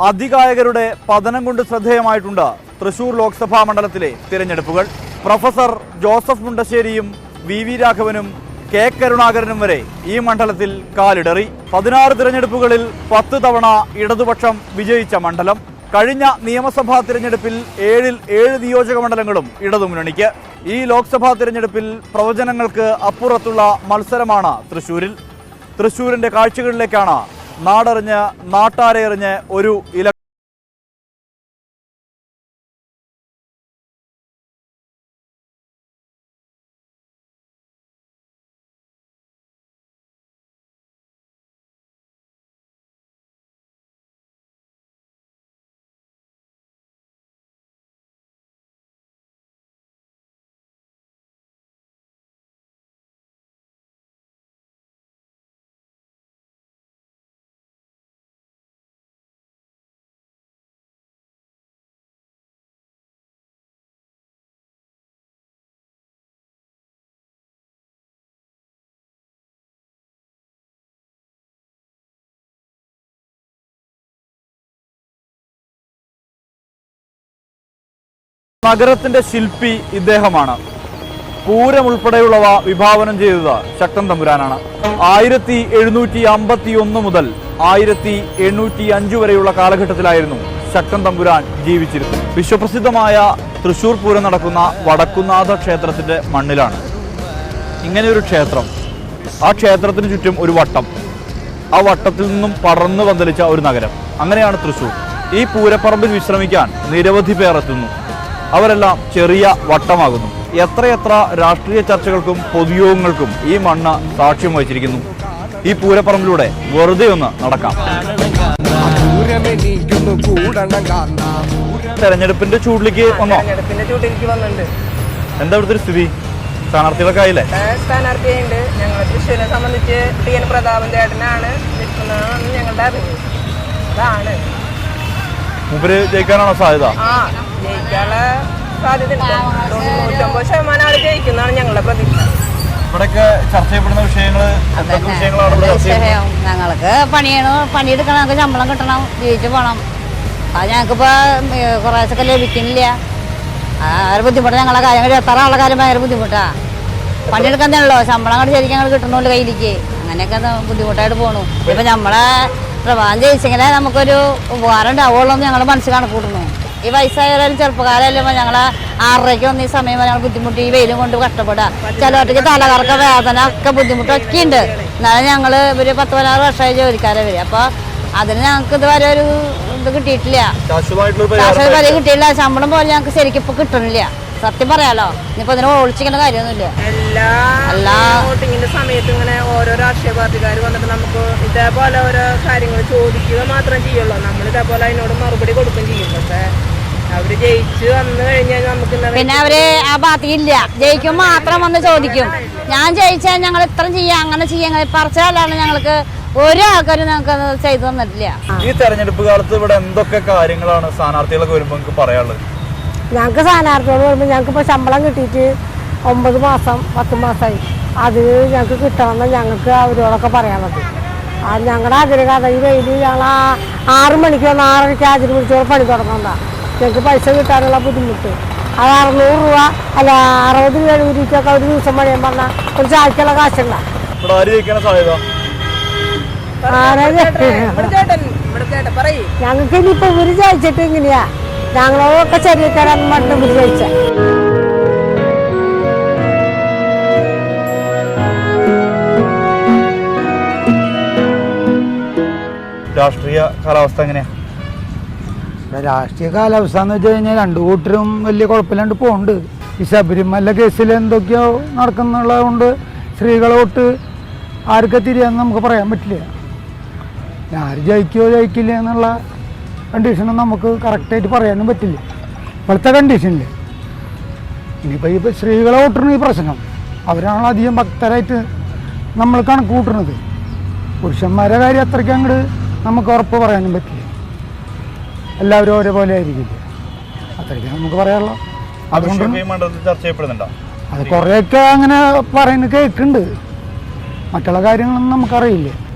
അതികായകരുടെ പതനം കൊണ്ട് ശ്രദ്ധേയമായിട്ടുണ്ട് തൃശൂർ ലോക്സഭാ മണ്ഡലത്തിലെ തിരഞ്ഞെടുപ്പുകൾ. പ്രൊഫസർ ജോസഫ് മുണ്ടശ്ശേരിയും വി രാഘവനും കെ കരുണാകരനും വരെ ഈ മണ്ഡലത്തിൽ കാലിടറി. 16 തിരഞ്ഞെടുപ്പുകളിൽ 10 തവണ ഇടതുപക്ഷം വിജയിച്ച മണ്ഡലം. കഴിഞ്ഞ നിയമസഭാ തിരഞ്ഞെടുപ്പിൽ 7 നിയോജക മണ്ഡലങ്ങളും ഇടതുമുന്നണിക്ക്. ഈ ലോക്സഭാ തിരഞ്ഞെടുപ്പിൽ പ്രവചനങ്ങൾക്ക് അപ്പുറത്തുള്ള മത്സരമാണ് തൃശൂരിൽ. തൃശൂരിന്റെ കാഴ്ചകളിലേക്കാണ് നാടറിഞ്ഞ് നാട്ടാരെറിഞ്ഞ് ഒരു നഗരത്തിന്റെ ശില്പി ഇദ്ദേഹമാണ്. പൂരം ഉൾപ്പെടെയുള്ളവ വിഭാവനം ചെയ്തത് ശക്തൻ തമ്പുരാനാണ്. 1751 മുതൽ 1805 വരെയുള്ള കാലഘട്ടത്തിലായിരുന്നു ശക്തൻ തമ്പുരാൻ ജീവിച്ചിരുന്നത്. വിശ്വപ്രസിദ്ധമായ തൃശൂർ പൂരം നടക്കുന്ന വടക്കുന്നാഥ ക്ഷേത്രത്തിന്റെ മണ്ണിലാണ് ഇങ്ങനെയൊരു ക്ഷേത്രം. ആ ക്ഷേത്രത്തിന് ചുറ്റും ഒരു വട്ടം, ആ വട്ടത്തിൽ നിന്നും പടർന്നു പന്തലിച്ച ഒരു നഗരം. അങ്ങനെയാണ് തൃശൂർ. ഈ പൂരപ്പറമ്പിൽ വിശ്രമിക്കാൻ നിരവധി പേർ എത്തുന്നു. അവരെല്ലാം ചെറിയ വട്ടമാകുന്നു. എത്രയെത്ര രാഷ്ട്രീയ ചർച്ചകൾക്കും പൊതുയോഗങ്ങൾക്കും ഈ മണ്ണ് സാക്ഷ്യം വഹിച്ചിരിക്കുന്നു. ഈ പൂരപ്പറമ്പിലൂടെ വെറുതെ ഒന്ന് നടക്കാം. തെരഞ്ഞെടുപ്പിന്റെ ചൂടിലേക്ക് വന്നോ? എന്താ ഇവിടുത്തെ ഒരു സ്ഥിതി? സ്ഥാനാർത്ഥികളൊക്കെ ആയില്ലേ? സ്ഥാനാർത്ഥിയുണ്ട്. ഞങ്ങൾ തൃശ്ശൂരിനെ സംബന്ധിച്ച് ടി.എൻ. പ്രതാപൻ ചേട്ടനാണ് നിൽക്കുന്നതെന്ന് ഞങ്ങളുടെ അറിവ്. അതാണ് മൂപ്പര് ജയിക്കാനാണോ സാധ്യത? ജയിക്കാനുള്ള സാധ്യത 99% ആള് ജയിക്കുന്നതാണ് ഞങ്ങളുടെ പ്രതീക്ഷ. ഇവിടെയൊക്കെ ചർച്ച ചെയ്യപ്പെടുന്ന വിഷയങ്ങൾ ഞങ്ങൾക്ക് പണിയെടുക്കണം, ഞങ്ങൾക്ക് ശമ്പളം കിട്ടണം, ജീവിച്ചു പോകണം. അത് ഞങ്ങൾക്കിപ്പോ കുറേശ്ശൊക്കെ ലഭിക്കുന്നില്ല. ഭയങ്കര ബുദ്ധിമുട്ടാണ്. ഞങ്ങളുടെ കാര്യം 26 ആളുടെ കാര്യം ഭയങ്കര ബുദ്ധിമുട്ടാ. പണിയെടുക്കാൻ തന്നെയുള്ളൂ, ശമ്പളം അങ്ങോട്ട് ശരിക്കും ഞങ്ങൾ കിട്ടണമല്ലോ കയ്യിലേക്ക്. അങ്ങനെയൊക്കെ ബുദ്ധിമുട്ടായിട്ട് പോണു. ഇപ്പൊ നമ്മളെ പ്രഭാതം ജയിച്ചെങ്കിലേ നമുക്കൊരു ഉപകാരം ഉണ്ടാവുള്ളൂ എന്ന് ഞങ്ങൾ മനസ്സിൽ കണക്കൂട്ടുന്നു. ഈ വയസ്സായാലും ചെറുപ്പക്കാരല്ലേ ഞങ്ങളെ 6:30 വന്ന് ഈ സമയം ഞങ്ങൾ ബുദ്ധിമുട്ട് ഈ വെയിലും കൊണ്ട് കഷ്ടപ്പെടുക. ചിലവർക്ക് തലകറക്ക വേദന ഒക്കെ ബുദ്ധിമുട്ടൊക്കെ ഉണ്ട്. എന്നാലും ഞങ്ങൾ ഒരു 10-16 വർഷമായി ജോലിക്കാരെ വരും. അപ്പൊ അതിന് ഞങ്ങൾക്ക് ഇതുവരെ ഒരു ഇത് കിട്ടിയിട്ടില്ല, ശാശ്വത പരിധി കിട്ടിയില്ല. ശമ്പളം പോലെ ഞങ്ങൾക്ക് ശരിക്കും ഇപ്പൊ കിട്ടണില്ല. സത്യം പറയാലോ. ഇനിയിപ്പോ ഇതിനെ ഒളിച്ചിക്കേണ്ട കാര്യമൊന്നുമില്ല. എല്ലാ വോട്ടിങ്ങിന്റെ സമയത്ത് ഇങ്ങനെ ഓരോ രാഷ്ട്രീയ പാർട്ടിക്കാർ വന്നിട്ട് നമുക്ക് ഇതേപോലെ ഓരോ കാര്യങ്ങൾ ചോദിക്കുക മാത്രം ചെയ്യുള്ളൂ. നമ്മൾ ഇതേപോലെ അതിനോട് മറുപടി കൊടുക്കുകയും ചെയ്യും. പക്ഷെ അവര് ജയിച്ച് വന്നു കഴിഞ്ഞാൽ നമുക്ക് പിന്നെ അവര് ആ പാർട്ടിയില്ല, ജയിക്കും മാത്രം വന്ന് ചോദിക്കും. ഞാൻ ജയിച്ചാൽ ഞങ്ങൾ ഇത്ര ചെയ്യാം, അങ്ങനെ ചെയ്യാം, പറിച്ചാലാണ് ഞങ്ങൾക്ക് ഒരു ആൾക്കാരും ഞങ്ങൾക്ക് ചെയ്തു തന്നിട്ടില്ല. ഈ തെരഞ്ഞെടുപ്പ് കാലത്ത് ഇവിടെ എന്തൊക്കെ കാര്യങ്ങളാണ് സ്ഥാനാർത്ഥികളൊക്കെ വരുമ്പോൾ നിങ്ങൾക്ക് പറയാനുള്ളത്? ഞങ്ങൾക്ക് സ്ഥാനാർത്ഥികൾ വരുമ്പോൾ ഞങ്ങൾക്കിപ്പോൾ ശമ്പളം കിട്ടിയിട്ട് 9 മാസം 10 മാസമായി. അത് ഞങ്ങൾക്ക് കിട്ടണമെന്ന് ഞങ്ങൾക്ക് അവരോടൊക്കെ പറയാനുള്ളത്. ഞങ്ങളുടെ ആഗ്രഹം ഈ വെയിൽ ഞങ്ങൾ 6 മണിക്ക് വന്ന് 6:30 അതിന് വിളിച്ചോളം പണി തുടങ്ങുന്നതാണ്. ഞങ്ങൾക്ക് പൈസ കിട്ടാനുള്ള ബുദ്ധിമുട്ട്. അത് 600 രൂപ അല്ല 60-70 രൂപയ്ക്കൊക്കെ ഒരു ദിവസം പണിയാൻ പറഞ്ഞാൽ ഒരു ചായക്കുള്ള കാശുണ്ട. ഞങ്ങൾക്ക് ഇനിയിപ്പോൾ ഇവര് ജയിച്ചിട്ട് ഇങ്ങനെയാ, ഞങ്ങളൊക്കെ ചെറിയ തരാൻ മട്ടും ഇവര് ജയിച്ച. രാഷ്ട്രീയ കാലാവസ്ഥ എങ്ങനെയാ? രാഷ്ട്രീയ കാലാവസ്ഥ എന്ന് വെച്ച് കഴിഞ്ഞാൽ 2 കൂട്ടരും വലിയ കുഴപ്പമില്ലാണ്ട് പോകുന്നുണ്ട്. ഈ ശബരിമല കേസിൽ എന്തൊക്കെയോ നടക്കുന്നുള്ളത് കൊണ്ട് സ്ത്രീകളോട്ട് ആർക്കെ തിരിയാന്ന് നമുക്ക് പറയാൻ പറ്റില്ല. ആര് ജയിക്കുകയോ ജയിക്കില്ല എന്നുള്ള കണ്ടീഷനും നമുക്ക് കറക്റ്റായിട്ട് പറയാനും പറ്റില്ല ഇപ്പോഴത്തെ കണ്ടീഷനിൽ. ഇനിയിപ്പോൾ സ്ത്രീകളെ കൂട്ടണ ഈ പ്രശ്നം, അവരാണല്ലോ അധികം ഭക്തരായിട്ട് നമ്മൾ കണക്ക് കൂട്ടുന്നത്. പുരുഷന്മാരുടെ കാര്യം അത്രയ്ക്ക് അങ്ങോട്ട് നമുക്ക് ഉറപ്പ് പറയാനും പറ്റില്ല. എല്ലാവരും ഒരേപോലെ ആയിരിക്കില്ല, അത്രയ്ക്ക് നമുക്ക് പറയാനുള്ളൂ. അതുകൊണ്ട് അത് കുറേയൊക്കെ അങ്ങനെ പറയുന്നത് കേൾക്കുന്നുണ്ട്. മറ്റുള്ള കാര്യങ്ങളൊന്നും നമുക്കറിയില്ല.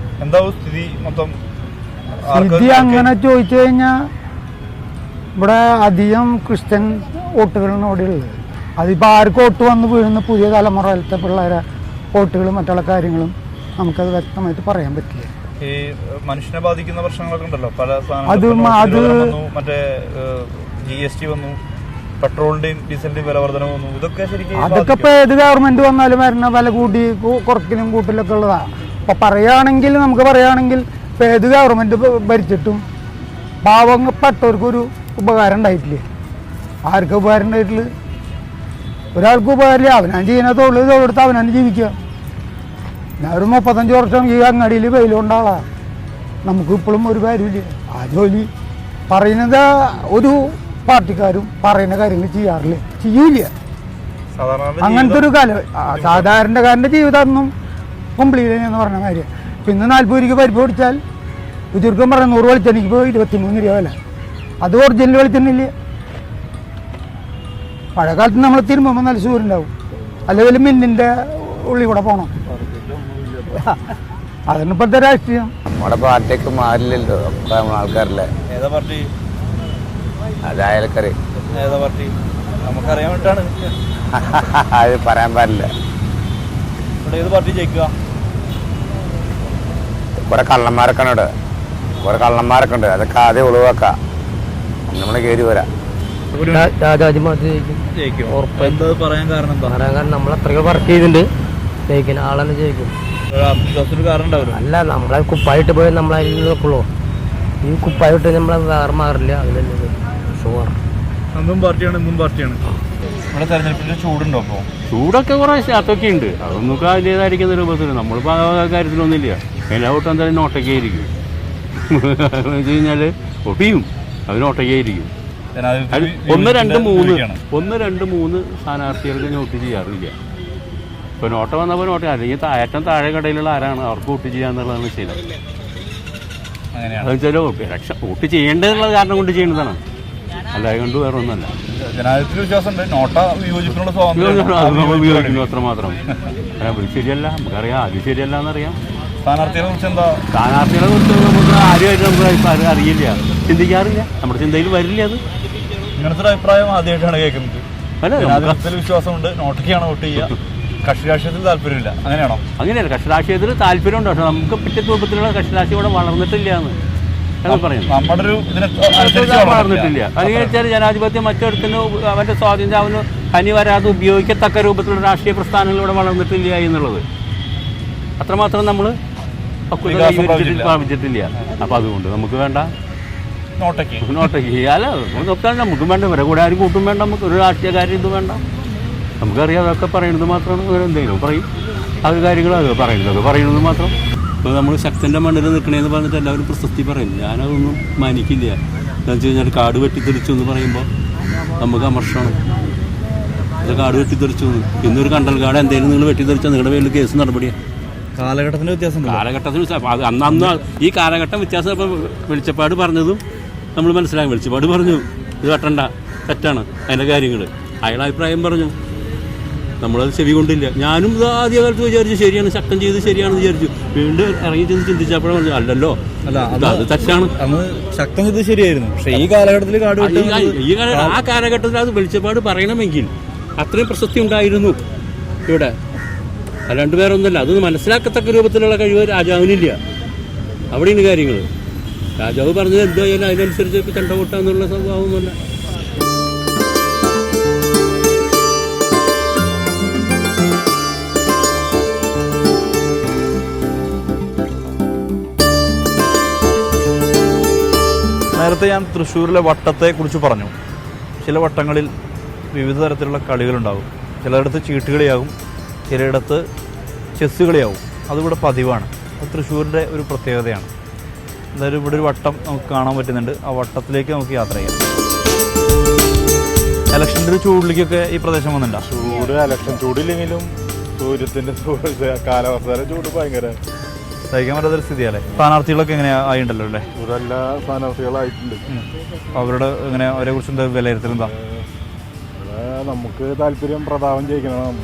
എന്താ സ്ഥിതി മൊത്തം? സ്ഥിതി അങ്ങനെ ചോദിച്ചു കഴിഞ്ഞാൽ ഇവിടെ അധികം ക്രിസ്ത്യൻ വോട്ടുകളാണ് ഇവിടെ ഉള്ളത്. അതിപ്പോൾ ആർക്ക് വോട്ട് വന്ന് വീഴുന്ന പുതിയ തലമുറയിലത്തെ പിള്ളേരെ വോട്ടുകളും മറ്റുള്ള കാര്യങ്ങളും നമുക്കത് വ്യക്തമായിട്ട് പറയാൻ പറ്റില്ല. ഈ മനുഷ്യനെ ബാധിക്കുന്ന പ്രശ്നങ്ങളൊക്കെ ഉണ്ടല്ലോ, പല മറ്റേ GST വന്നു, പെട്രോളിന്റെയും ഡീസലിന്റെയും വില വർധന വന്നു, ഇതൊക്കെ ശരിക്കും അതൊക്കെ ഇപ്പൊ ഏത് ഗവൺമെന്റ് വന്നാലും വരുന്ന വില കൂടി കുറക്കലും കൂട്ടലൊക്കെ ഉള്ളതാ. അപ്പൊ പറയുകയാണെങ്കിൽ നമുക്ക് പറയുകയാണെങ്കിൽ ഇപ്പൊ ഏത് ഗവൺമെന്റ് ഭരിച്ചിട്ടും പാവപ്പെട്ടവർക്കൊരു ഉപകാരം ഉണ്ടായിട്ടില്ലേ? ആർക്ക് ഉപകാരം ഉണ്ടായിട്ടില്ല? ഒരാൾക്ക് ഉപകാരമില്ല. അവനാൻ ചെയ്യുന്ന തൊഴിലെടുത്ത് അവനാണ് ജീവിക്കുക. ഞാൻ ഒരു 35 വർഷം ഈ അങ്ങാടിയിൽ വെയിലുണ്ടാളാ. നമുക്ക് ഇപ്പോഴും ഒരു കാര്യമില്ല. ആ ജോലി പറയുന്നത് ഒരു പാർട്ടിക്കാരും പറയുന്ന കാര്യങ്ങൾ ചെയ്യൂല. അങ്ങനത്തെ ഒരു കാലം സാധാരണക്കാരൻ്റെ ജീവിതം ഒന്നും കംപ്ലീറ്റ് എന്ന് പറഞ്ഞ കാര്യം. പിന്നെ 40 രൂപയ്ക്ക് പരിപ്പ് പിടിച്ചാൽ ചുരുക്കം പറഞ്ഞ 100 വെളിച്ചെണ്ണയ്ക്ക് ഇപ്പോൾ 23 രൂപ വില. അത് ഒറിജിനൽ വെളിച്ചെണ്ണില്ല. പഴയ കാലത്ത് നമ്മൾ തിരുമ്പുമ്പോൾ നല്ല സൂര്യണ്ടാവും, അല്ലെങ്കിൽ മിന്നിൻ്റെ ഉള്ളിൽ കൂടെ പോകണം. അതാണ് ഇപ്പോഴത്തെ രാഷ്ട്രീയം. നമ്മുടെ പാർട്ടിയൊക്കെ മാറില്ലല്ലോ, ആൾക്കാരില്ലേ. ഏതാ പാർട്ടി? അത് അയൽക്കറി. ഏതാ പാർട്ടി? നമുക്കറിയാൻ വേണ്ടിയിട്ടാണ്. അത് പറയാൻ പാടില്ല. ഇവിടെ ഏത് പാർട്ടി ജയിക്കുക? കുറെ കള്ളന്മാരൊക്കെ ഉണ്ട്, കുറെ കള്ളന്മാരൊക്കെ ഉണ്ട്. അതൊക്കെ ആദ്യം ഒഴിവാക്കാം, നമ്മൾ കയറി വരാം. രാജാജി മാറ്റി ജയിക്കും. എന്താ പറയാൻ കാരണം എന്താ? പറയാൻ കാരണം നമ്മൾ അത്രയ്ക്ക് വർക്ക് ചെയ്തിട്ടുണ്ട്. ജയിക്കുന്ന ആളെന്നെ ജയിക്കും. കാരണം ഉണ്ടാവില്ല. അല്ല, നമ്മളെ കുപ്പായിട്ട് പോയി നമ്മളതിൽ നോക്കുള്ളൂ. ഈ കുപ്പായിട്ട് നമ്മളെ വേറെ മാറില്ല. അതിലല്ലേ ഷുവർ. അന്നും പാർട്ടിയാണ് ഇന്നും പാർട്ടിയാണ്. ഇവിടെ തെരഞ്ഞെടുപ്പിന്റെ ചൂടുണ്ടോ? അപ്പോൾ ചൂടൊക്കെ കുറേ അതൊക്കെ ഉണ്ട്. അതൊന്നും അതിൻ്റേതായിരിക്കുന്ന രൂപത്തിൽ നമ്മളിപ്പോൾ ആ കാര്യത്തിലൊന്നുമില്ല. എല്ലാ വോട്ടും എന്തായാലും നോട്ടൊക്കെ ആയിരിക്കും. വെച്ച് കഴിഞ്ഞാൽ വോട്ട് ചെയ്യും, അത് നോട്ടൊക്കെ ആയിരിക്കും. 1, 2, 3 സ്ഥാനാർത്ഥികൾക്ക് നോട്ട് ചെയ്യാറില്ല. ഇപ്പോൾ നോട്ട വന്നപ്പോൾ നോട്ട്, അല്ലെങ്കിൽ ഏറ്റവും താഴെ കടയിലുള്ള ആരാണ് അവർക്ക് വോട്ട് ചെയ്യാന്നുള്ളതാണ് ശരി. അതെന്ന് വെച്ചാൽ വോട്ട് ചെയ്യേണ്ടതുള്ള കാരണം കൊണ്ട് ചെയ്യുന്നതാണ്, അല്ലാതെ കൊണ്ട് വേറെ ഒന്നല്ല. ജനാധിപത്യ വിശ്വാസമുണ്ട്. നോട്ട വിയോജിപ്പിനുള്ള നമ്മൾ ഉപയോഗിക്കുന്നു അത്രമാത്രം. ശരിയല്ല, നമുക്കറിയാം. അത് ശരിയല്ല എന്നറിയാം. സ്ഥാനാർത്ഥികളെ കുറിച്ച് എന്താ? സ്ഥാനാർത്ഥികളെ കുറിച്ച് നമുക്ക് ആരുമായിട്ട് നമുക്ക് അറിയില്ല, ചിന്തിക്കാറില്ല, നമ്മുടെ ചിന്തയിൽ വരില്ല. അത് ഇങ്ങനത്തെ ഒരു അഭിപ്രായം ആദ്യമായിട്ടാണ് കേൾക്കുന്നത്. ജനാധിപത്യത്തിൽ വിശ്വാസമുണ്ട്, നോട്ടയ്ക്കാണ് വോട്ട് ചെയ്യുക, കക്ഷി രാഷ്ട്രീയത്തിൽ താല്പര്യമില്ല, അങ്ങനെയാണോ? അങ്ങനെയല്ല, കക്ഷി രാഷ്ട്രീയത്തിൽ താല്പര്യമുണ്ട്. പക്ഷെ നമുക്ക് പറ്റിയ രൂപത്തിലുള്ള കക്ഷി രാഷ്ട്രീയം ഇവിടെ വളർന്നിട്ടില്ല എന്ന് പറയുന്നത്. നമ്മുടെ ഒരു വളർന്നിട്ടില്ല. അല്ലെങ്കിൽ വെച്ചാൽ ജനാധിപത്യം മറ്റൊരുത്തിന് അവൻ്റെ സ്വാതന്ത്ര്യം അവന് കനി വരാതെ ഉപയോഗിക്കത്തക്ക രൂപത്തിലുള്ള രാഷ്ട്രീയ പ്രസ്ഥാനങ്ങൾ ഇവിടെ വളർന്നിട്ടില്ല എന്നുള്ളത് അത്രമാത്രം നമ്മൾ പ്രാപിച്ചിട്ടില്ല. അപ്പം അതുകൊണ്ട് നമുക്ക് വേണ്ട നോട്ടയ്ക്ക്. അല്ല, നമുക്കും വേണ്ട, ഇവരെ കൂടെ ആരും കൂട്ടും വേണ്ട, നമുക്ക് ഒരു രാഷ്ട്രീയക്കാരും ഇതും വേണ്ട. നമുക്കറിയാം, അതൊക്കെ പറയുന്നത് മാത്രമാണ്. വേറെ എന്തെങ്കിലും പറയും, അത് കാര്യങ്ങൾ അത് പറയുന്നത് മാത്രം. ഇപ്പോൾ നമ്മൾ ശക്തൻ്റെ മണ്ണിൽ നിൽക്കണേന്ന് പറഞ്ഞിട്ട് എല്ലാവരും പ്രശസ്തി പറയും. ഞാനതൊന്നും മാനിക്കില്ല. എന്താണെന്ന് വെച്ച് കഴിഞ്ഞാൽ കാട് വെട്ടിത്തെറിച്ചു എന്ന് പറയുമ്പോൾ നമുക്ക് അമർഷമാണ്. അത് കാട് വെട്ടിത്തെറിച്ചു, ഇന്നൊരു കണ്ടൽക്കാട് എന്തെങ്കിലും നിങ്ങൾ വെട്ടിത്തെറിച്ചാൽ നിങ്ങളുടെ പേരിൽ കേസ് നടപടിയാണ്. കാലഘട്ടത്തിൻ്റെ വ്യത്യാസം. അത് അന്ന് ഈ കാലഘട്ടം വ്യത്യാസം. ഇപ്പം വെളിച്ചപ്പാട് പറഞ്ഞതും നമ്മൾ മനസ്സിലാക്കി. വെളിച്ചപ്പാട് പറഞ്ഞു ഇത് വെട്ടണ്ട, തെറ്റാണ് അതിൻ്റെ കാര്യങ്ങൾ. അയാൾ അഭിപ്രായം പറഞ്ഞു, നമ്മളത് ചെവി കൊണ്ടില്ല. ഞാനും ഇത് ആദ്യകാലത്ത് വിചാരിച്ചു ശരിയാണ്, ശക്തം ചെയ്ത് ശരിയാണെന്ന് വിചാരിച്ചു. വീണ്ടും ഇറങ്ങി ചെന്ന് ചിന്തിച്ചപ്പോഴേ പറഞ്ഞു അല്ലല്ലോ, അത് തെറ്റാണ്. അന്ന് ശക്തം ചെയ്ത് ശരിയായിരുന്നു. പക്ഷേ ഈ കാലഘട്ടത്തിൽ ആ കാലഘട്ടത്തിൽ അത് വെളിച്ചപ്പാട് പറയണമെങ്കിൽ അത്രയും പ്രശസ്തി ഉണ്ടായിരുന്നു ഇവിടെ. അല്ലാണ്ട് വേറെ ഒന്നുമില്ല. അതൊന്നും മനസ്സിലാക്കത്തക്ക രൂപത്തിലുള്ള കഴിവ് രാജാവിനില്ല. അവിടെയാണ് കാര്യങ്ങൾ. രാജാവ് പറഞ്ഞത് എന്തായാലും അതിനനുസരിച്ച് ചെണ്ട കൂട്ടാന്നുള്ള സ്വഭാവമൊന്നുമല്ല. നേരത്തെ ഞാൻ തൃശ്ശൂരിലെ വട്ടത്തെക്കുറിച്ച് പറഞ്ഞു. ചില വട്ടങ്ങളിൽ വിവിധ തരത്തിലുള്ള കളികളുണ്ടാകും. ചിലയിടത്ത് ചീട്ടുകളിയാകും, ചിലയിടത്ത് ചെസ് കളിയാവും. അതിവിടെ പതിവാണ്. അത് തൃശ്ശൂരിൻ്റെ ഒരു പ്രത്യേകതയാണ്. എന്തായാലും ഇവിടെ ഒരു വട്ടം നമുക്ക് കാണാൻ പറ്റുന്നുണ്ട്. ആ വട്ടത്തിലേക്ക് നമുക്ക് യാത്ര ചെയ്യാം. ഇലക്ഷൻ്റെ ഒരു ചൂടിലേക്കൊക്കെ ഈ പ്രദേശം വന്നിട്ടുണ്ടോ? ചൂട് ഇലക്ഷൻ ചൂടില്ലെങ്കിലും സൂര്യത്തിൻ്റെ കാലാവസ്ഥ ചൂട് ഭയങ്കര സഹിക്കാൻ പറ്റാത്തൊരു സ്ഥിതിയല്ലേ? സ്ഥാനാർത്ഥികളൊക്കെ എങ്ങനെ ആയിട്ടുണ്ടല്ലോ അല്ലേ? ഇവിടെ എല്ലാ സ്ഥാനാർത്ഥികളായിട്ടുണ്ട്. അവരുടെ എങ്ങനെ അവരെ കുറിച്ച് എന്താ വിലയിരുത്തൽ? എന്താ നമുക്ക് താല്പര്യം പ്രതാപം ജയിക്കണം.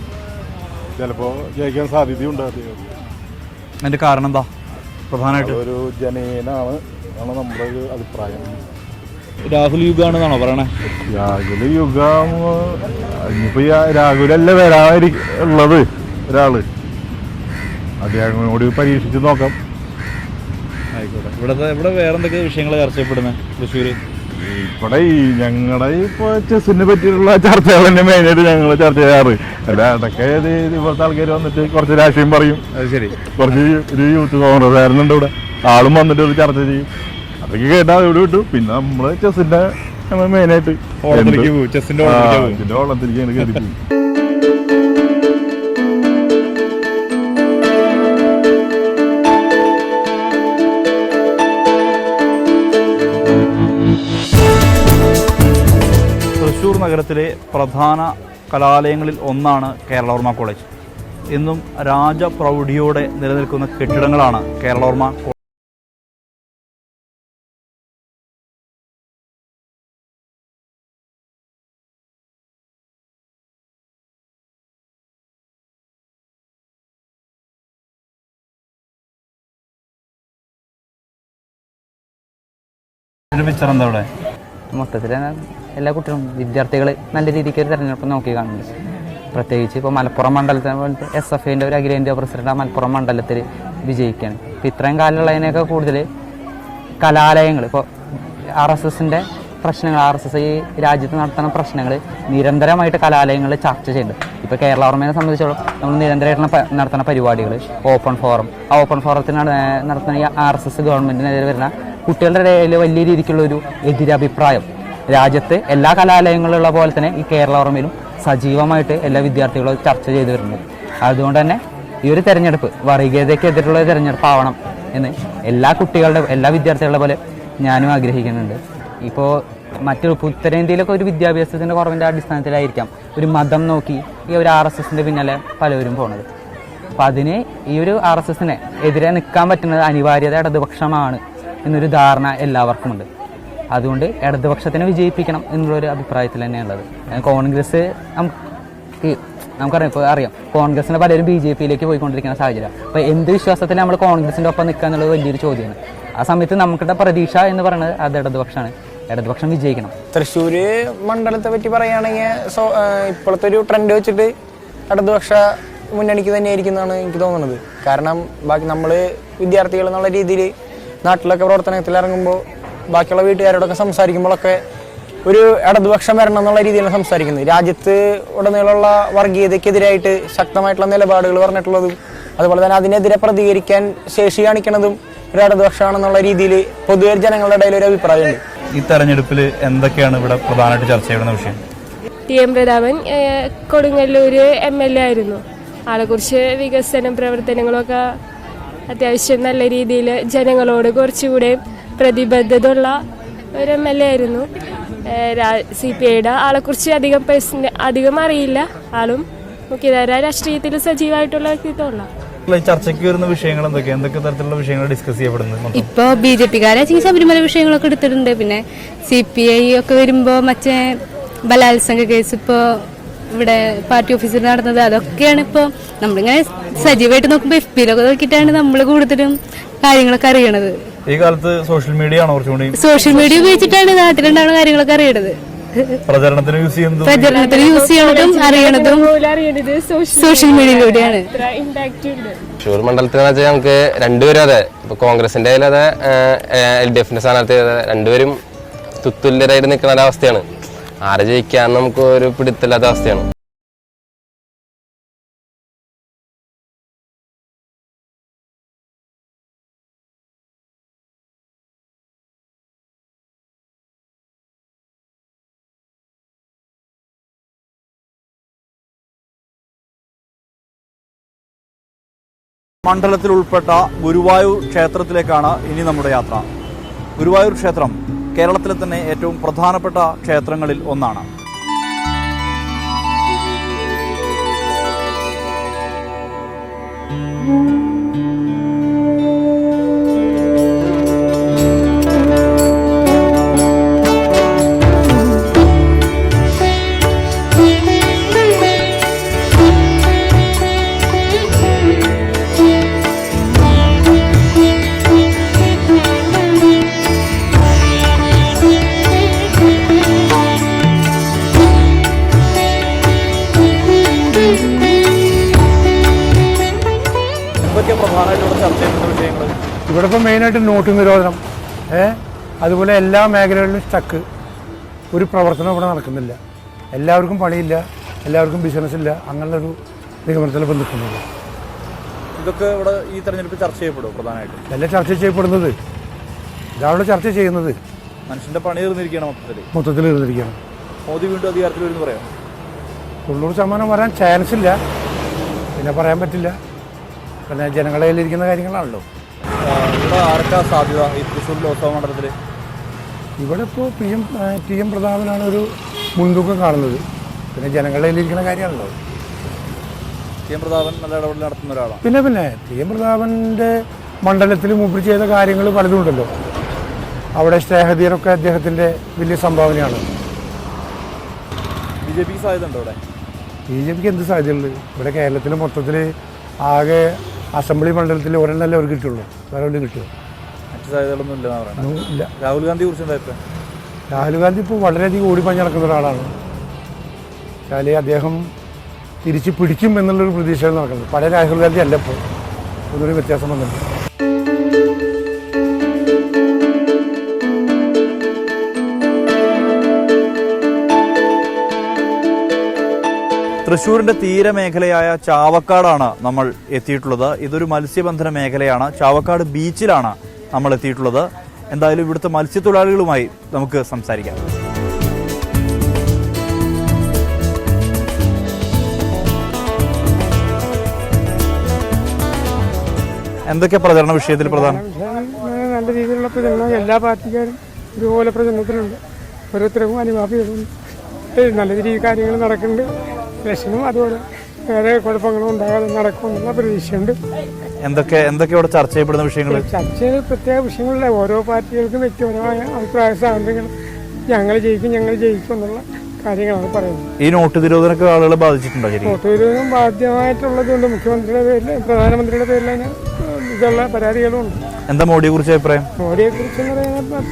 ചിലപ്പോൾ ജയിക്കാൻ സാധ്യതയുണ്ട്. അതിൻ്റെ കാരണം എന്താ? പ്രധാനമായിട്ട് ഒരു ജനീനാണ് നമ്മുടെ ഒരു അഭിപ്രായം. രാഹുൽ യുഗാണെന്നാണോ പറയണേ? രാഹുൽ യുഗം ഇനിയിപ്പോ രാഹുലല്ല ഉള്ളത് ഒരാള്, അദ്ദേഹം കൂടി പരീക്ഷിച്ച് നോക്കാം. ആയിക്കോട്ടെ. ഇവിടെ വേറെ എന്തൊക്കെ വിഷയങ്ങൾ ചർച്ച ചെയ്യപ്പെടുന്നത് തൃശ്ശൂര്? ഇവിടെ ഞങ്ങളുടെ ഇപ്പോൾ ചെസ്സിനെ പറ്റിയിട്ടുള്ള ചർച്ചകൾ തന്നെ മെയിനായിട്ട് ഞങ്ങൾ ചർച്ച ചെയ്യാറ്. അല്ല അതൊക്കെ ഇവിടുത്തെ ആൾക്കാർ വന്നിട്ട് കുറച്ച് രാഷ്ട്രീയം പറയും. അത് ശരി. കുറച്ച് ഒരു യൂത്ത് കോൺഗ്രസ്സുകാരനുണ്ട് ഇവിടെ, ആളും വന്നിട്ട് ഒരു ചർച്ച ചെയ്യും. അതൊക്കെ കേട്ടാൽ ഇവിടെ കിട്ടും. പിന്നെ നമ്മള് ചെസ്സിന്റെ മെയിനായിട്ട് ചെസ്സിന്റെ ഓളത്തിലേക്ക് കയറി പോകും. തൃശ്ശൂർ നഗരത്തിലെ പ്രധാന കലാലയങ്ങളിൽ ഒന്നാണ് കേരളവർമ്മ കോളേജ്. ഇന്നും രാജപ്രൗഢിയോടെ നിലനിൽക്കുന്ന കെട്ടിടങ്ങളാണ് കേരളവർമ്മ കോളേജ്. എന്താ ഇവിടെ മൊത്തത്തിൽ എല്ലാ കുട്ടികളും വിദ്യാർത്ഥികൾ നല്ല രീതിക്ക് ഒരു തെരഞ്ഞെടുപ്പ് നോക്കി കാണുന്നുണ്ട്. പ്രത്യേകിച്ച് ഇപ്പോൾ മലപ്പുറം മണ്ഡലത്തിനെ പോലത്തെ SFIൻ്റെ ഒരു അഖിലേന്ത്യാ പ്രസിഡന്റ് ആ മലപ്പുറം മണ്ഡലത്തിൽ വിജയിക്കുകയാണ്. ഇപ്പോൾ ഇത്രയും കാലമുള്ളതിനൊക്കെ കൂടുതൽ കലാലയങ്ങൾ, ഇപ്പോൾ RSSൻ്റെ പ്രശ്നങ്ങൾ, RSS ഈ രാജ്യത്ത് നടത്തുന്ന പ്രശ്നങ്ങൾ നിരന്തരമായിട്ട് കലാലയങ്ങളിൽ ചർച്ച ചെയ്യുന്നുണ്ട്. ഇപ്പോൾ കേരളവർമ്മയെ സംബന്ധിച്ചോളം നമ്മൾ നിരന്തരമായിട്ടുള്ള നടത്തുന്ന പരിപാടികൾ, ഓപ്പൺ ഫോറം, ആ ഓപ്പൺ ഫോറത്തിൽ നടത്തുന്ന ഈ RSS ഗവൺമെൻറ്റിനെതിരെ വരുന്ന കുട്ടികളുടെ ഇടയിൽ വലിയ രീതിക്കുള്ളൊരു എതിരഭിപ്രായം രാജ്യത്ത് എല്ലാ കലാലയങ്ങളിലുള്ള പോലെ തന്നെ ഈ കേരളവർമ്മയിലും സജീവമായിട്ട് എല്ലാ വിദ്യാർത്ഥികളും ചർച്ച ചെയ്തു വരുന്നത്. അതുകൊണ്ട് തന്നെ ഈ ഒരു തെരഞ്ഞെടുപ്പ് വർഗീയതയ്ക്കെതിരെയുള്ള തെരഞ്ഞെടുപ്പ് ആവണം എന്ന് എല്ലാ കുട്ടികളുടെ, എല്ലാ വിദ്യാർത്ഥികളുടെ പോലെ ഞാനും ആഗ്രഹിക്കുന്നുണ്ട്. ഇപ്പോൾ മറ്റൊരു ഉത്തരേന്ത്യയിലൊക്കെ ഒരു വിദ്യാഭ്യാസത്തിൻ്റെ കുറവിൻ്റെ അടിസ്ഥാനത്തിലായിരിക്കാം ഒരു മതം നോക്കി ഈ ഒരു RSSൻ്റെ പിന്നാലെ പലവരും പോണത്. അപ്പോൾ അതിന് ഈ ഒരു RSSനെ എതിരെ നിൽക്കാൻ പറ്റുന്നത് അനിവാര്യത ഇടതുപക്ഷമാണ് എന്നൊരു ധാരണ എല്ലാവർക്കുമുണ്ട്. അതുകൊണ്ട് ഇടതുപക്ഷത്തിനെ വിജയിപ്പിക്കണം എന്നുള്ളൊരു അഭിപ്രായത്തിൽ തന്നെയുള്ളത്. കോൺഗ്രസ് നമുക്കറിയാം, ഇപ്പോൾ അറിയാം കോൺഗ്രസിനെ പലരും BJPയിലേക്ക് പോയിക്കൊണ്ടിരിക്കുന്ന സാഹചര്യം. അപ്പോൾ എന്ത് വിശ്വാസത്തിൽ നമ്മൾ കോൺഗ്രസിൻ്റെ ഒപ്പം നിൽക്കുക എന്നുള്ളത് വലിയൊരു ചോദ്യമാണ്. ആ സമയത്ത് നമുക്കിടെ പ്രതീക്ഷ എന്ന് പറയുന്നത് അത് ഇടതുപക്ഷമാണ്. ഇടതുപക്ഷം വിജയിക്കണം. തൃശ്ശൂർ മണ്ഡലത്തെ പറ്റി പറയുകയാണെങ്കിൽ ഇപ്പോഴത്തെ ഒരു ട്രെൻഡ് വെച്ചിട്ട് ഇടതുപക്ഷ മുന്നണിക്ക് തന്നെയായിരിക്കും എന്നാണ് എനിക്ക് തോന്നുന്നത്. കാരണം ബാക്കി നമ്മൾ വിദ്യാർത്ഥികൾ എന്നുള്ള രീതിയിൽ നാട്ടിലൊക്കെ പ്രവർത്തനത്തിൽ ഇറങ്ങുമ്പോൾ ബാക്കിയുള്ള വീട്ടുകാരോടൊക്കെ സംസാരിക്കുമ്പോഴൊക്കെ ഒരു ഇടതുപക്ഷം വരണം എന്നുള്ള രീതിയിലാണ് സംസാരിക്കുന്നത്. രാജ്യത്ത് ഉടനീളമുള്ള വർഗീയതയ്ക്കെതിരായിട്ട് ശക്തമായിട്ടുള്ള നിലപാടുകൾ പറഞ്ഞിട്ടുള്ളതും അതുപോലെ തന്നെ അതിനെതിരെ പ്രതികരിക്കാൻ ശേഷി കാണിക്കുന്നതും ഒരു ഇടതുപക്ഷമാണെന്നുള്ള രീതിയിൽ പൊതുവെ ജനങ്ങളുടെ ഇടയിൽ ഒരു അഭിപ്രായമുണ്ട്. ഈ തെരഞ്ഞെടുപ്പിൽ എന്തൊക്കെയാണ് ഇവിടെ പ്രധാനമായിട്ട് ചർച്ച ചെയ്യുന്ന വിഷയം? TM പ്രതാപൻ കൊടുങ്ങല്ലൂർ MLA ആയിരുന്നു. ആളെക്കുറിച്ച് വികസന പ്രവർത്തനങ്ങളൊക്കെ അത്യാവശ്യം നല്ല രീതിയിൽ ജനങ്ങളോട് കുറച്ചുകൂടെ പ്രതിബദ്ധത ഉള്ള ഒരു MLA ആയിരുന്നു. CPIയുടെ ആളെക്കുറിച്ച് അധികം അറിയില്ല. ആളും മുഖ്യധാര രാഷ്ട്രീയത്തിൽ സജീവമായിട്ടുള്ള വ്യക്തിത്വമുള്ള. ചർച്ചയ്ക്ക് വരുന്ന വിഷയങ്ങൾ എന്തൊക്കെ തരത്തിലുള്ള വിഷയങ്ങൾ ഡിസ്കസ് ചെയ്യപ്പെടുന്നത്? ഇപ്പോൾ BJPക്കാരെ ശബരിമല വിഷയങ്ങളൊക്കെ എടുത്തിട്ടുണ്ട്. പിന്നെ CPI ഒക്കെ വരുമ്പോൾ മറ്റേ ബലാത്സംഗ കേസ് ഇപ്പോൾ ഇവിടെ പാർട്ടി ഓഫീസിൽ നടന്നത്, അതൊക്കെയാണ് ഇപ്പോൾ നമ്മളിങ്ങനെ സജീവമായിട്ട് നോക്കുമ്പോൾ FBയിലൊക്കെ നോക്കിയിട്ടാണ് നമ്മൾ കൂടുതലും കാര്യങ്ങളൊക്കെ അറിയണത്. ഈ കാലത്ത് സോഷ്യൽ മീഡിയ ആണോ കുറച്ചുകൂടി? സോഷ്യൽ മീഡിയ ഉപയോഗിച്ചിട്ടാണ് നാട്ടിലുണ്ടാവുന്ന കാര്യങ്ങളൊക്കെ അറിയണത്. പ്രചരണത്തിന് യൂസ് ചെയ്യണതും അറിയണതും സോഷ്യൽ മീഡിയയിലൂടെയാണ്. തൃശ്ശൂർ മണ്ഡലത്തിലെന്ന് വെച്ചാൽ നമുക്ക് രണ്ടുപേരും അതെ, ഇപ്പോൾ കോൺഗ്രസിൻ്റെ അതെ LDFന്റെ സ്ഥാനാർത്ഥി അതെ, രണ്ടുപേരും തുല്യരായിട്ട് നിൽക്കുന്ന ഒരവസ്ഥയാണ്. ആരെ ജയിക്കാൻ നമുക്ക് ഒരു പിടുത്തില്ലാത്ത അവസ്ഥയാണ്. മണ്ഡലത്തിൽ ഉൾപ്പെട്ട ഗുരുവായൂർ ക്ഷേത്രത്തിലേക്കാണ് ഇനി നമ്മുടെ യാത്ര. ഗുരുവായൂർ ക്ഷേത്രം കേരളത്തിലെ തന്നെ ഏറ്റവും പ്രധാനപ്പെട്ട ക്ഷേത്രങ്ങളിൽ ഒന്നാണ്. ഇപ്പോൾ മെയിനായിട്ട് നോട്ട് നിരോധനം, അതുപോലെ എല്ലാ മേഖലകളിലും സ്റ്റക്ക്. ഒരു പ്രവർത്തനം ഇവിടെ നടക്കുന്നില്ല. എല്ലാവർക്കും പണിയില്ല, എല്ലാവർക്കും ബിസിനസ് ഇല്ല, അങ്ങനെയുള്ളൊരു നിഗമനത്തിൽ ഇപ്പം നിൽക്കുന്നില്ല. ഇതൊക്കെ ഇവിടെ ഈ തെരഞ്ഞെടുപ്പ് ചർച്ച ചെയ്യപ്പെടും പ്രധാനമായിട്ടും. എല്ലാം ചർച്ച ചെയ്യപ്പെടുന്നത് ഇതാണ് ചർച്ച ചെയ്യുന്നത്. മനുഷ്യന്റെ പണി തീർന്നിരിക്കുകയാണ് മൊത്തത്തിൽ തീർന്നിരിക്കുകയാണ്. മോദി വീണ്ടും അധികാരത്തിൽ വരുമെന്ന് പറയാം. 90% വരാൻ ചാൻസ് ഇല്ല, പിന്നെ പറയാൻ പറ്റില്ല. പിന്നെ ജനങ്ങളുടെ കയ്യിലിരിക്കുന്ന കാര്യങ്ങളാണല്ലോ. ഇവിടെ ആർക്കാ സാധ്യത ഈ തൃശ്ശൂർ ലോക്സഭാ മണ്ഡലത്തിൽ? ഇവിടെ ഇപ്പോൾ ടി എം പ്രതാപനാണ് ഒരു മുൻതൂക്കം കാണുന്നത്. പിന്നെ ജനങ്ങളുടെ കയ്യിലിരിക്കുന്ന കാര്യമാണല്ലോ. ടി എം പ്രതാപൻ നല്ല ഇടപെടൽ നടത്തുന്ന ഒരാളാണ്. പിന്നെ ടി എം പ്രതാപൻ്റെ മണ്ഡലത്തിൽ മുമ്പ് ചെയ്ത കാര്യങ്ങൾ പലതും ഉണ്ടല്ലോ. അവിടെ സ്നേഹതീരൊക്കെ അദ്ദേഹത്തിൻ്റെ വലിയ സംഭാവനയാണ്. ബി ജെ പിക്ക് സാധ്യത ഉണ്ടോ ഇവിടെ? ബി ജെ പിക്ക് എന്ത് സാധ്യതയുണ്ട്? ഇവിടെ കേരളത്തിൽ മൊത്തത്തിൽ ആകെ അസംബ്ലി മണ്ഡലത്തിൽ ഒരെണ്ണല്ലേ അവർ കിട്ടുള്ളൂ, വേറെ ഒന്നും കിട്ടുമോ? മറ്റു സാധ്യതകളൊന്നും ഇല്ല. രാഹുൽ ഗാന്ധി കുറിച്ച് എന്താ? രാഹുൽ ഗാന്ധി ഇപ്പോൾ വളരെയധികം ഓടിപ്പഞ്ഞ് നടക്കുന്ന ഒരാളാണ്. പക്ഷേ അദ്ദേഹം തിരിച്ച് പിടിക്കും എന്നുള്ളൊരു പ്രതീക്ഷയിൽ നടക്കുന്നത്. പഴയ രാഹുൽ ഗാന്ധി അല്ല, ഇപ്പോൾ ഒന്നൊരു വ്യത്യാസം വന്നിട്ടുണ്ട്. തൃശ്ശൂരിന്റെ തീരമേഖലയായ ചാവക്കാടാണ് നമ്മൾ എത്തിയിട്ടുള്ളത്. ഇതൊരു മത്സ്യബന്ധന മേഖലയാണ്. ചാവക്കാട് ബീച്ചിലാണ് നമ്മൾ എത്തിയിട്ടുള്ളത്. എന്തായാലും ഇവിടുത്തെ മത്സ്യത്തൊഴിലാളികളുമായി നമുക്ക് സംസാരിക്കാം. എന്തൊക്കെ പ്രചരണ വിഷയത്തിൽ പ്രധാനം? നല്ല രീതിയിലുള്ള പ്രചരണം എല്ലാ പാർട്ടിക്കാരും ഒരുപോലെ പ്രചരണത്തിലുണ്ട്. ഓരോരുത്തർക്കും അനുഭാവികളുണ്ട്. നല്ല രീതിയിൽ കാര്യങ്ങൾ നടക്കുന്നുണ്ട്. ഇലക്ഷനും അതുപോലെ വേറെ കുഴപ്പങ്ങളും ഉണ്ടാകാതെ നടക്കുമെന്നുള്ള പ്രതീക്ഷയുണ്ട്. എന്തൊക്കെ ഇവിടെ ചർച്ച ചെയ്യപ്പെടുന്ന വിഷയങ്ങൾ? ചർച്ചയിൽ പ്രത്യേക വിഷയങ്ങളില്ല. ഓരോ പാർട്ടികൾക്കും വ്യക്തിപരമായ അഭിപ്രായ സ്വാതന്ത്ര്യങ്ങൾ, ഞങ്ങൾ ജയിക്കും എന്നുള്ള കാര്യങ്ങളാണ് പറയുന്നത്. ഈ നോട്ട് നിരോധനമൊക്കെ ആളുകളെ ബാധിച്ചിട്ടുണ്ടോ? നോട്ട് നിരോധനം ബാധ്യമായിട്ടുള്ളതുകൊണ്ട് മുഖ്യമന്ത്രിയുടെ പേരിൽ, പ്രധാനമന്ത്രിയുടെ പേരിൽ അതിന് ഇതുള്ള പരാതികളും ഉണ്ട്. എന്താ മോഡിയെ കുറിച്ച് അഭിപ്രായം? മോഡിയെ കുറിച്ച്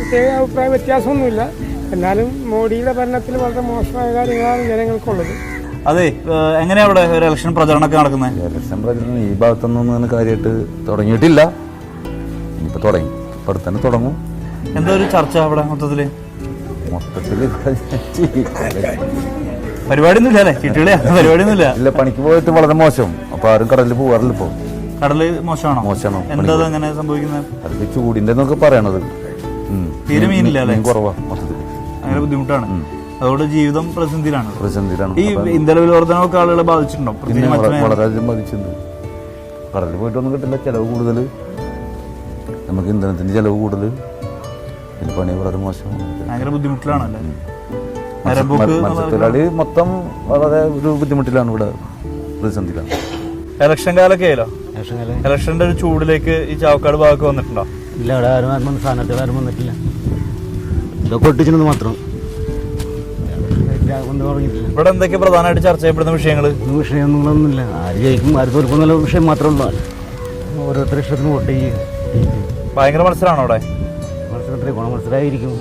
പ്രത്യേക അഭിപ്രായ വ്യത്യാസമൊന്നുമില്ല. എന്നാലും മോഡിയുടെ ഭരണത്തിൽ വളരെ മോശമായ കാര്യങ്ങളാണ് ജനങ്ങൾക്കുള്ളത്. അതെ, എങ്ങനെയാ അവിടെ ഒരു ഇലക്ഷൻ പ്രചരണമൊക്കെ നടക്കുന്നത്? ഇലക്ഷൻ പ്രചരണം ഈ ഭാഗത്തൊന്നും അങ്ങനെ കാര്യമായിട്ട് തുടങ്ങിയിട്ടില്ല. ഇനിയിപ്പോൾ തുടങ്ങി, ഇപ്പോൾ അടുത്ത് തന്നെ തുടങ്ങും. എന്താ ഒരു ചർച്ച അവിടെ മൊത്തത്തില്? പരിപാടിയൊന്നും ഇല്ല അല്ലേ? ചീട്ടുകളെ പരിപാടിയൊന്നുമില്ല. ഇല്ല, പണിക്ക് പോയിട്ട് വളരെ മോശം. അപ്പൊ ആരും കടലിൽ പോകാറില്ല. ഇപ്പോൾ കടല് മോശമാണോ? മോശമാണോ? എന്താ അങ്ങനെ സംഭവിക്കുന്നത്? അത് ചൂടിന്റെ എന്നൊക്കെ പറയണത്. തീരെ മീനില്ല അല്ലേ? കുറവാ മൊത്തത്തിൽ. അങ്ങനെ ബുദ്ധിമുട്ടാണ്. അതുകൊണ്ട് ജീവിതം പ്രതിസന്ധിയിലാണ്. ഈ ഇന്ധന വില വർധനമൊക്കെ ആളുകളെ ബാധിച്ചിട്ടുണ്ടോ? വളരെയധികം ബാധിച്ചിട്ടുണ്ട്. കടലിൽ പോയിട്ടൊന്നും കിട്ടില്ല, ചെലവ് കൂടുതൽ. നമുക്ക് ഇന്ധനത്തിന്റെ ചെലവ് കൂടുതൽ, പിന്നെ പണി വളരെ മോശം. ഭയങ്കര ബുദ്ധിമുട്ടിലാണല്ലേ? മത്സ്യത്തൊഴിലാളി മൊത്തം വളരെ ഒരു ബുദ്ധിമുട്ടിലാണ്, ഇവിടെ പ്രതിസന്ധിയിലാണ്. ഇലക്ഷൻ കാലൊക്കെ ആയല്ലോ. ഇലക്ഷന്റെ ഒരു ചൂടിലേക്ക് ഈ ചാവക്കാട് ഭാഗമൊക്കെ വന്നിട്ടുണ്ടോ? ഇല്ല, ഇവിടെ ആരും സ്ഥാനാർത്ഥികൾ വന്നിട്ടില്ല. ഇതൊക്കെ ഒട്ടിച്ചത് മാത്രം. ഇവിടെ എന്തൊക്കെ പ്രധാനമായിട്ട് ചർച്ച ചെയ്യപ്പെടുന്ന വിഷയങ്ങൾ? വിഷയമൊന്നുമില്ല. ആര് ജയിക്കും ആര് തോൽക്കും എന്നുള്ള വിഷയം മാത്രമേ ഉള്ളൂ. ഓരോരുത്തർ ഇഷ്ടത്തിന് വോട്ട് ചെയ്യുക. ഭയങ്കര മത്സരമാണോ അവിടെ? മത്സരമായിരിക്കും.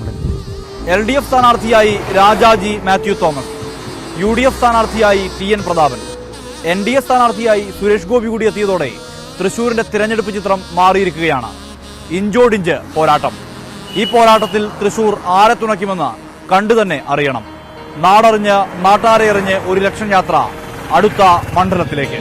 LDF സ്ഥാനാർത്ഥിയായി രാജാജി മാത്യു തോമസ്, UDF സ്ഥാനാർത്ഥിയായി TN പ്രതാപൻ, NDA സ്ഥാനാർത്ഥിയായി സുരേഷ് ഗോപി കൂടി എത്തിയതോടെ തൃശൂരിന്റെ തിരഞ്ഞെടുപ്പ് ചിത്രം മാറിയിരിക്കുകയാണ്. ഇഞ്ചോടിഞ്ച് പോരാട്ടം. ഈ പോരാട്ടത്തിൽ തൃശൂർ ആരെ തുണയ്ക്കുമെന്ന് കണ്ടു തന്നെ അറിയണം. നാടറിഞ്ഞ് നാട്ടാരെ എറിഞ്ഞ് 1 ലക്ഷം യാത്ര അടുത്ത മണ്ഡലത്തിലേക്ക്.